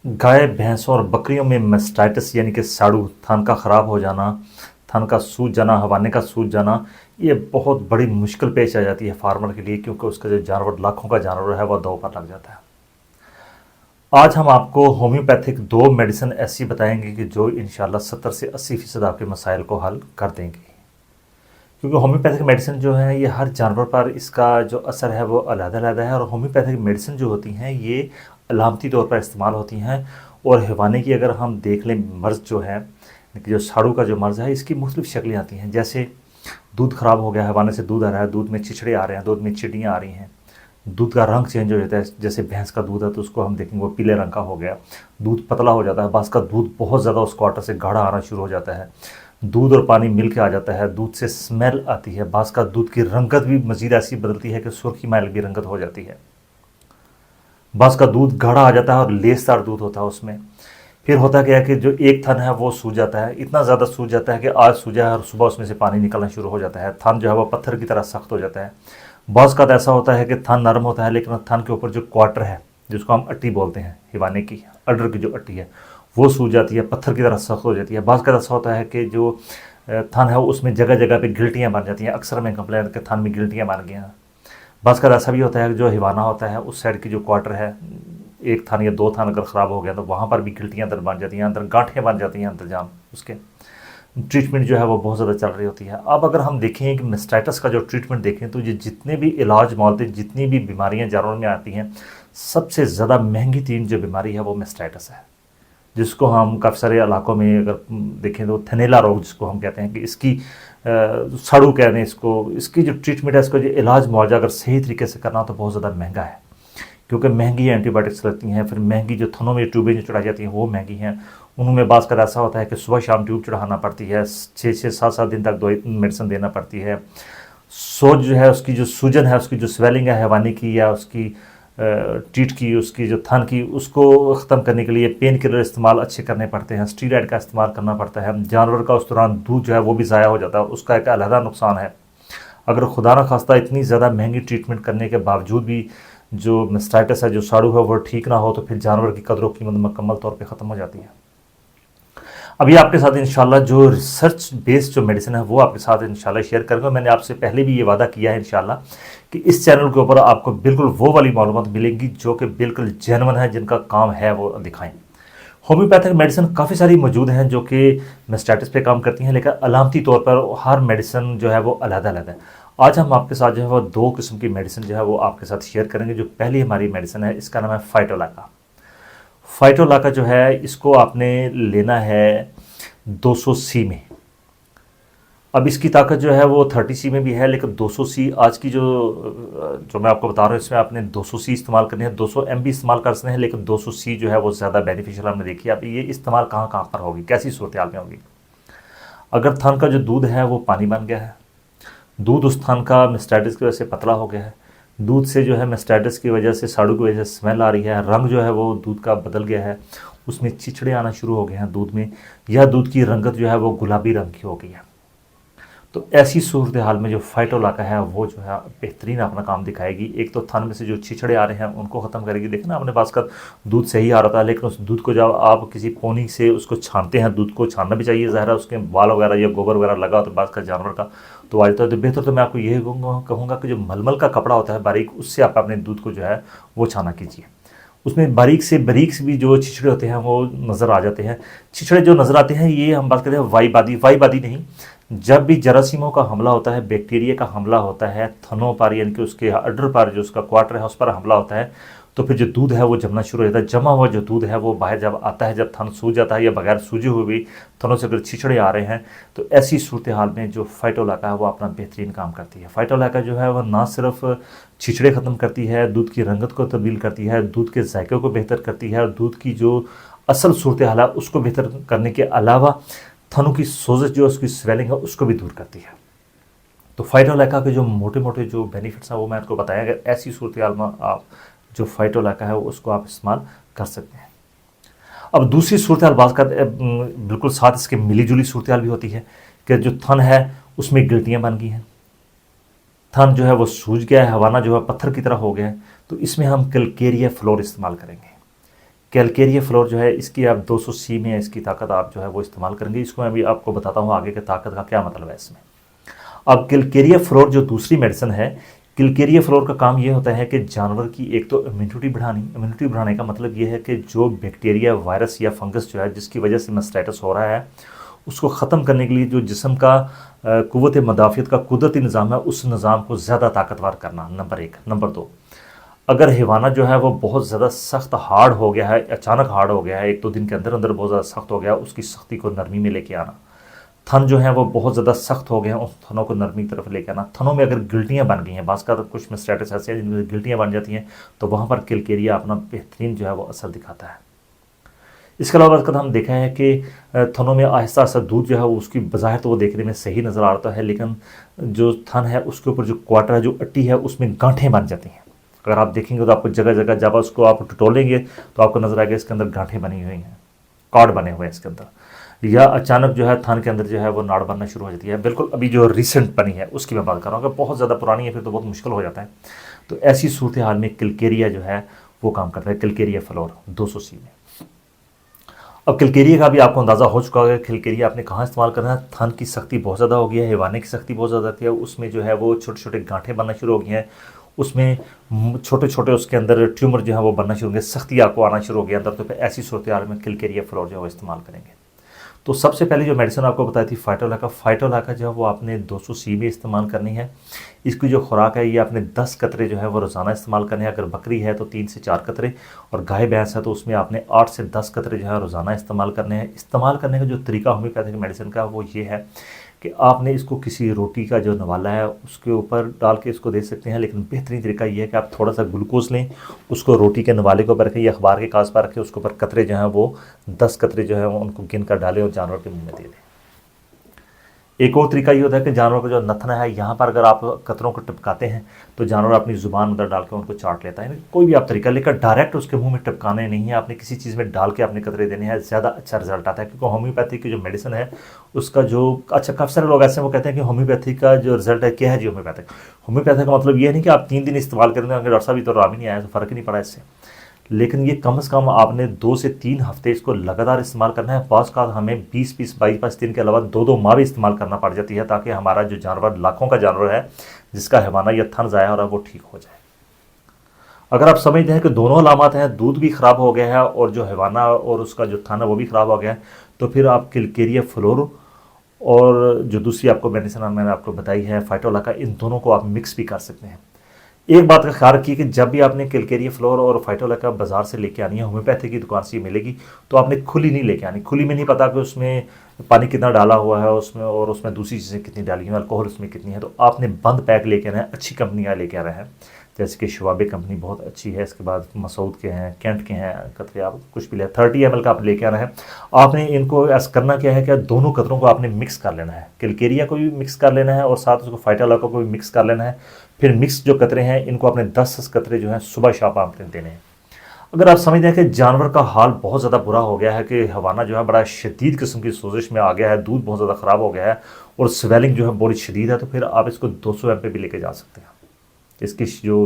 गाय, भैंसों और बकरियों में मैस्टाइटिस यानी कि साड़ू, थन का ख़राब हो जाना, थन का सूज जाना, हवाने का सूज जाना, ये बहुत बड़ी मुश्किल पेश आ जाती है फार्मर के लिए, क्योंकि उसका जो जानवर, लाखों का जानवर है, वह दो पर लग जाता है। आज हम आपको होम्योपैथिक दो मेडिसिन ऐसी बताएंगे कि जो इंशाल्लाह 70 से 80% आपके मसाइल को हल कर देंगी। क्योंकि होम्योपैथिक मेडिसिन जो है ये हर जानवर पर इसका जो असर है वो अलग-अलग है, और होम्योपैथिक मेडिसिन जो होती हैं ये अलामती तौर पर इस्तेमाल होती हैं। और हैवानी की अगर हम देख लें मर्ज़ जो है, जो साड़ू का जो मर्ज़ है, इसकी मुख्तलिफ शक्लें आती हैं। जैसे दूध ख़राब हो गया, हैवाने से दूध आ रहा है, दूध में छिछड़े आ रहे हैं, दूध में चिड़ियाँ आ रही हैं, दूध का रंग चेंज हो जाता है। जैसे भैंस का दूध है तो उसको हम देखेंगे वो पीले रंग का हो गया, दूध पतला हो जाता है, बाँस का दूध बहुत ज़्यादा उस क्वार्टर से गाढ़ा आना शुरू हो जाता है, दूध और पानी मिल के आ जाता है, दूध से स्मेल आती है, बाँस का दूध की रंगत भी मज़ीद ऐसी बदलती है कि सुर्खी माइल की रंगत हो जाती है, बाँस का दूध गाढ़ा आ जाता है और लेसदार दूध होता है उसमें। फिर होता क्या है कि जो एक थन है वो सूज जाता है, इतना ज़्यादा सूज जाता है कि आज सूजा है और सुबह उसमें से पानी निकलना शुरू हो जाता है, थन जो है वो पत्थर की तरह सख्त हो जाता है। बाज़ का तो ऐसा होता है कि थन नरम होता है, लेकिन थन के ऊपर जो क्वार्टर है, जिसको हम अट्टी बोलते हैं, हिवाने की अडर की जो अट्टी है, वो सूज जाती है, पत्थर की तरह सख्त हो जाती है। बाज़ का ऐसा होता है कि जो थन है उसमें जगह जगह पे गिल्टियाँ बन जाती हैं, अक्सर में कंप्लेन के थन में गिल्टियाँ बन गई हैं। बाज़ का ऐसा भी होता है कि जो हिवाना होता है उस साइड की जो क्वार्टर है, एक थान या दो थान अगर ख़राब हो गया तो वहाँ पर भी गिल्टियाँ अंदर बन जाती हैं, अंदर गांठें बन जाती हैं, अंदर जान उसके ट्रीटमेंट जो है वो बहुत ज़्यादा चल रही होती है। अब अगर हम देखें कि मेस्टाइटिस का जो ट्रीटमेंट देखें तो ये जितने भी इलाज मौलते, जितनी भी बीमारियां जानवरों में आती हैं, सबसे ज़्यादा महंगी तीन जो बीमारी है वो मेस्टाइटिस है, जिसको हम काफ़ी सारे इलाकों में अगर देखें तो थनेला रोग जिसको हम कहते हैं कि इसकी सड़ू कहते हैं इसको, इसकी जो ट्रीटमेंट है, इसको जो इलाज मुआवजा अगर सही तरीके से करना तो बहुत ज़्यादा महंगा है, क्योंकि महंगी एंटीबायोटिक्स लगती हैं, फिर महंगी जो थनों में ट्यूबें जो चढ़ाई जाती हैं वो महंगी हैं। उनमें बाज़ का ऐसा होता है कि सुबह शाम ट्यूब चढ़ाना पड़ती है, 6-7 दिन तक दो मेडिसिन देना पड़ती है। सोज जो है उसकी जो सूजन है, उसकी जो स्वेलिंग है हैवानी की या उसकी टीट की, उसकी जो थन की, उसको ख़त्म करने के लिए पेन किलर इस्तेमाल अच्छे करने पड़ते हैं, स्टीरॉयड का इस्तेमाल करना पड़ता है। जानवर का उस दौरान दूध जो है वो भी ज़ाया हो जाता है, उसका एक अलहदा नुकसान है। अगर खुदा न खास्ता इतनी ज़्यादा महंगी ट्रीटमेंट करने के बावजूद भी जो मेस्टाइटिस है, जो साड़ू है, वो ठीक ना हो तो फिर जानवर की कदर कीमत मुकम्मल तौर पे ख़त्म हो जाती है। अभी आपके साथ इंशाल्लाह जो रिसर्च बेस्ड जो मेडिसिन है वो आपके साथ इंशाल्लाह शेयर करूँगा। मैंने आपसे पहले भी ये वादा किया है इंशाल्लाह कि इस चैनल के ऊपर आपको बिल्कुल वो वाली मालूमात मिलेंगी जो कि बिल्कुल जेन्युइन है, जिनका काम है वो दिखाएं। होम्योपैथिक मेडिसिन काफ़ी सारी मौजूद हैं जो कि मेस्टाइटिस पे काम करती हैं, लेकिन अलामती तौर पर हर मेडिसिन जो है वो अलग-अलग है। आज हम आपके साथ जो है वो दो किस्म की मेडिसिन जो है वो आपके साथ शेयर करेंगे। जो पहली हमारी मेडिसिन है इसका नाम है फाइटोलाका। फाइटोलाका जो है इसको आपने लेना है 200 सी में। अब इसकी ताकत जो है वो 30 सी में भी है, लेकिन 200 सी आज की जो मैं आपको बता रहा हूँ इसमें आपने 200 सी इस्तेमाल करनी है। 200 एम भी इस्तेमाल कर सकते हैं, लेकिन 200 सी जो है वो ज़्यादा बेनिफिशियल हमने देखी है। अब ये इस्तेमाल कहाँ कहाँ पर होगी, कैसी सूरत हाल में होगी। अगर थन का जो दूध है वो पानी बन गया है, दूध उस थन का मेस्टाइटिस की वजह से पतला हो गया है, दूध से जो है मेस्टाइटिस की वजह से, साड़ू की वजह से स्मेल आ रही है, रंग जो है वो दूध का बदल गया है, उसमें चिचड़े आना शुरू हो गए हैं दूध में, या दूध की रंगत जो है वो गुलाबी रंग की हो गई है, तो ऐसी सूरत हाल में जो फाइटोलाका है वो जो है बेहतरीन अपना काम दिखाएगी। एक तो थन में से जो छिछड़े आ रहे हैं उनको ख़त्म करेगी। देखिए ना, अपने पास का दूध सही आ रहा था, लेकिन उस दूध को जब आप किसी पोनी से उसको छानते हैं, दूध को छानना भी चाहिए, ज़ाहिर है उसके बाल वगैरह या गोबर वगैरह लगा तो बात का जानवर का तो आ जाता है। तो बेहतर तो मैं आपको यही कहूँगा कि जो मलमल का कपड़ा होता है बारीक, उससे आप अपने दूध को जो है वो छाना कीजिए। उसमें बारीक से भी जो छिछड़े होते हैं वो नज़र आ जाते हैं। छिछड़े जो नज़र आते हैं ये हम बात करते हैं वाईबादी नहीं, जब भी जरासीमों का हमला होता है, बैक्टीरिया का हमला होता है थनों पर, यानी कि उसके अडर पर जो उसका क्वार्टर है उस पर हमला होता है, तो फिर जो दूध है वो जमना शुरू हो जाता है। जमा हुआ जो दूध है वो बाहर जब आता है, जब थन सूज जाता है या बगैर सूजे हुए भी थनों से अगर छिछड़े आ रहे हैं, तो ऐसी सूरत हाल में जो फाइटोलाका है वो अपना बेहतरीन काम करती है। फाइटोलाका जो है वह ना सिर्फ छिछड़े ख़त्म करती है, दूध की रंगत को तब्दील करती है, दूध के जायके को बेहतर करती है, और दूध की जो असल सूरत हाल है उसको बेहतर करने के अलावा थनों की सोजश जो उसकी स्वेलिंग है उसको भी दूर करती है। तो फाइटोलाका के जो मोटे मोटे जो बेनिफिट्स हैं वो मैं आपको बताया। अगर ऐसी सूरत हाल में आप जो फाइटोलाका है उसको आप इस्तेमाल कर सकते हैं। अब दूसरी सूरत हाल बात कर, बिल्कुल साथ इसके मिली जुली सूरत हाल भी होती है कि जो थन है उसमें गिल्टियाँ बन गई हैं, थन जो है वो सूज गया है, हवाना जो है पत्थर की तरह हो गया है, तो इसमें हम कैलकेरिया फ्लोर इस्तेमाल करेंगे। कैलकेरिया फ्लोर जो है इसकी आप 200 सी में इसकी ताकत आप जो है वो इस्तेमाल करेंगे। इसको मैं भी आपको बताता हूँ आगे के ताकत का क्या मतलब है इसमें। अब कैलकेरिया फ्लोर जो दूसरी मेडिसिन है, कैलकेरिया फ्लोर का काम ये होता है कि जानवर की एक तो इम्यूनिटी बढ़ाने का मतलब ये है कि जो बैक्टीरिया, वायरस या फंगस जो है जिसकी वजह से मास्टाइटिस हो रहा है उसको ख़त्म करने के लिए जो जिस्म का क़ुव्वत मदाफ़ियत का कुदरती निज़ाम है उस निज़ाम को ज़्यादा ताकतवर करना, नंबर 1। नंबर 2, अगर हैवाना जो है वो बहुत ज़्यादा सख्त हार्ड हो गया है, अचानक हार्ड हो गया है, 1-2 दिन के अंदर अंदर बहुत ज़्यादा सख्त हो गया, उसकी सख्ती को नरमी में लेके आना। थन जो है वो बहुत ज़्यादा सख्त हो गए हैं, उस थनों को नरमी की तरफ लेके आना। थनों में अगर गिल्टियाँ बन गई हैं, बाज़ का कुछ मास्टाइटिस ऐसे हैं जिनमें गिल्टियाँ बन जाती हैं, तो वहाँ पर कैलकेरिया अपना बेहतरीन जो है वो असर दिखाता है। इसके अलावा कद हम देखा है कि थनों में आहिस्ता आहिस्ता दूध जो है उसकी बज़ाहिर तो वो देखने में सही नज़र आता है, लेकिन जो थन है उसके ऊपर जो क्वार्टर है, जो अट्टी है, उसमें गांठें बन जाती हैं। अगर आप देखेंगे तो आपको जगह जगह जब उसको आप टटोलेंगे तो आपको नजर आएगा इसके अंदर गांठें बनी हुई हैं, कार्ड बने हुए हैं इसके अंदर, या अचानक जो है थन के अंदर जो है वो नाड़ बनना शुरू हो जाती है। बिल्कुल अभी जो रिसेंट बनी है उसकी मैं बात कर रहा हूँ। अगर बहुत ज़्यादा पुरानी है फिर तो बहुत मुश्किल हो जाता है। तो ऐसी सूरत हाल में कैलकेरिया जो है वो काम करता है, कैलकेरिया फ्लोर 200 सी में। अब कैलकेरिया का भी आपको अंदाज़ा हो चुका है, कैलकेरिया आपने कहाँ इस्तेमाल करना है। थन की सख्ती बहुत ज़्यादा हो गई है, हैवाने की सख्ती बहुत ज़्यादा थी, उसमें जो है वो छोटे छोटे गांठें बनना शुरू हो गई हैं, उसमें छोटे छोटे उसके अंदर ट्यूमर जो है वो बनना शुरू हो गए, सख्ती आपको आना शुरू हो गया अंदर। तो फिर ऐसी सूरत हाल में कैलकेरिया फ्लोर जो है वो इस्तेमाल करेंगे। तो सबसे पहले जो मेडिसिन आपको बताई थी फाइटोलैका जो है वो आपने 200 सी में इस्तेमाल करनी है। इसकी जो खुराक है ये आपने 10 कतरे जो है वो रोज़ाना इस्तेमाल करने हैं। अगर बकरी है तो 3 से 4 कतरे, और गाय भैंस है तो उसमें आपने 8 से 10 कतरे जो है रोज़ाना इस्तेमाल करने हैं। इस्तेमाल करने का जो तरीका होम्योपैथिक मेडिसिन का वो ये है कि आपने इसको किसी रोटी का जो नवाला है उसके ऊपर डाल के इसको दे सकते हैं, लेकिन बेहतरीन तरीका ये है कि आप थोड़ा सा ग्लूकोज लें, उसको रोटी के नवाले के ऊपर रखें या अखबार के कागज़ पर रखें, उसके ऊपर कतरे जो हैं वो 10 कतरे जो हैं उनको गिन कर डालें और जानवर के मुंह में दे दें। एक और तरीका ये होता है कि जानवर का जो नथना है यहाँ पर अगर आप कतरों को टपकाते हैं तो जानवर अपनी ज़ुबान अंदर डाल के उनको चाट लेता है। कोई भी आप तरीका लेकर डायरेक्ट उसके मुंह में टपकाने नहीं है, आपने किसी चीज़ में डाल के अपने कतरे देने हैं, ज़्यादा अच्छा रिजल्ट आता है। क्योंकि होम्योपैथी की जो मेडिसिन है उसका जो अच्छा काफ़ी सारे लोग ऐसे वो कहते हैं कि होम्योपैथी का जो रिजल्ट है क्या है जी होम्योपैथी का मतलब ये है नहीं कि आप 3 दिन इस्तेमाल करेंगे डॉक्टर साहब ये तो आराम ही नहीं आया, तो फ़र्क ही नहीं पड़ा इससे। लेकिन ये कम से कम आपने 2 से 3 हफ्ते इसको लगातार इस्तेमाल करना है। बाज़ का हमें 22 दिन के अलावा 2 माह भी इस्तेमाल करना पड़ जाती है, ताकि हमारा जो जानवर, लाखों का जानवर है जिसका हैवाना या थन ज़ाया हो रहा है वो ठीक हो जाए। अगर आप समझते हैं कि दोनों अलामत हैं, दूध भी ख़राब हो गया है और जो हैवाना और उसका जो थन है वो भी ख़राब हो गया है, तो फिर आप कैलकेरिया फ्लोर और जो दूसरी आपको मेडिसिन मैंने आपको बताई है फाइटोलैका, इन दोनों को आप मिक्स भी कर सकते हैं। एक बात का ख्याल रखिए कि जब भी आपने कैलकेरिया फ्लोर और फाइटोलैका बाजार से लेके आनी है, होम्योपैथी की दुकान से ये मिलेगी, तो आपने खुली नहीं लेके आनी। खुली में नहीं पता कि उसमें पानी कितना डाला हुआ है उसमें और उसमें दूसरी चीज़ें कितनी डाली हैं, अल्कोहल उसमें कितनी है, तो आपने बंद पैक लेके आना है। अच्छी कंपनी का लेके आ रहे हैं, जैसे कि शवाबे कंपनी बहुत अच्छी है, इसके बाद मसूद के हैं, कैंट के हैं कतरे, आप कुछ भी ले 30 ml का आप लेके आना है। आपने इनको ऐसा करना क्या है कि दोनों कतरों को आपने मिक्स कर लेना है, कैलकेरिया को भी मिक्स कर लेना है और साथ उसको फाइटोलैका को भी मिक्स कर लेना है। फिर मिक्स जो कतरे हैं इनको आपने 10 कतरे जो हैं सुबह शाम आपने देने हैं। अगर आप समझते हैं कि जानवर का हाल बहुत ज़्यादा बुरा हो गया है, कि हवाना जो है बड़ा शदीद किस्म की सोजिश में आ गया है, दूध बहुत ज़्यादा ख़राब हो गया है और स्वेलिंग जो है बड़ी शदीद है, तो फिर आप इसको 200 ml पे भी लेके जा सकते हैं। इसकी जो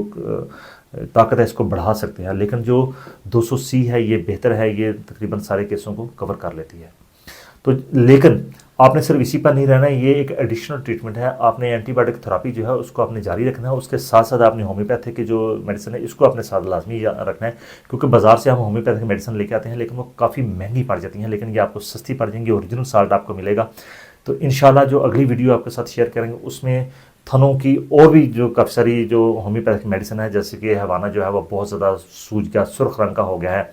ताकत है इसको बढ़ा सकते हैं, लेकिन जो 200 सी है ये बेहतर है, ये तकरीबन सारे केसों को कवर कर लेती है। तो लेकिन आपने सिर्फ इसी पर नहीं रहना है, ये एक एडिशनल ट्रीटमेंट है। आपने एंटीबायोटिक थेरेपी जो है उसको आपने जारी रखना है, उसके साथ साथ आपने होम्योपैथिक की जो मेडिसिन है इसको अपने साथ लाजमी रखना है। क्योंकि बाजार से हम होम्योपैथिक मेडिसिन लेके आते हैं लेकिन वो काफ़ी महंगी पड़ जाती हैं, लेकिन ये आपको सस्ती पड़ जाएंगी, ओरिजिनल साल्ट आपको मिलेगा। तो इंशाल्लाह जो अगली वीडियो आपके साथ शेयर करेंगे उसमें थनों की और भी जो काफ़ी सारी जो होम्योपैथिक मेडिसिन है, जैसे कि हैवाना जो है वो बहुत ज़्यादा सूज गया, सुर्ख रंग का हो गया है,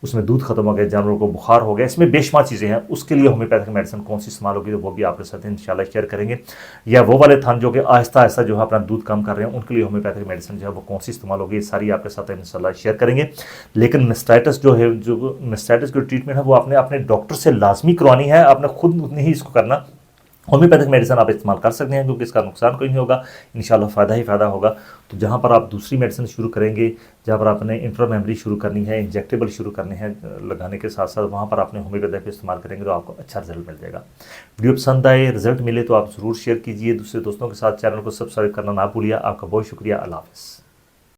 उसमें दूध खत्म हो गया, जानवरों को बुखार हो गया, इसमें बेशुमार चीज़ें हैं, उसके लिए होम्योपैथिक मेडिसिन कौन सी इस्तेमाल होगी तो वो भी आपके साथ इंशाल्लाह शेयर करेंगे। या वो वाले थन जो कि आहिस्ता आहिस्ता जो है अपना दूध कम कर रहे हैं, उनके लिए होम्योपैथिक मेडिसिन जो है वो कौन सी इस्तेमाल होगी, ये सारी आपके साथ इंशाल्लाह शेयर करेंगे। लेकिन मास्टाइटिस जो है, जो मास्टाइटिस की ट्रीटमेंट है वो आपने अपने डॉक्टर से लाजमी करवानी है, आपने खुद नहीं इसको करना। होम्योपैथिक मेडिसिन आप इस्तेमाल कर सकते हैं क्योंकि इसका नुकसान कोई नहीं होगा, इंशाल्लाह फ़ायदा ही फ़ायदा होगा। तो जहाँ पर आप दूसरी मेडिसिन शुरू करेंगे, जहाँ पर आपने इंट्रामेमरी शुरू करनी है, इंजेक्टेबल शुरू करने हैं लगाने के साथ साथ, वहाँ पर आपने होम्योपैथिक का इस्तेमाल करेंगे तो आपको अच्छा रिजल्ट मिल जाएगा। वीडियो पसंद आए, रिजल्ट मिले तो आप ज़रूर शेयर कीजिए दूसरे दोस्तों के साथ। चैनल को सब्सक्राइब करना ना भूलिए। आपका बहुत शुक्रिया। अल्लाह हाफ़िज़।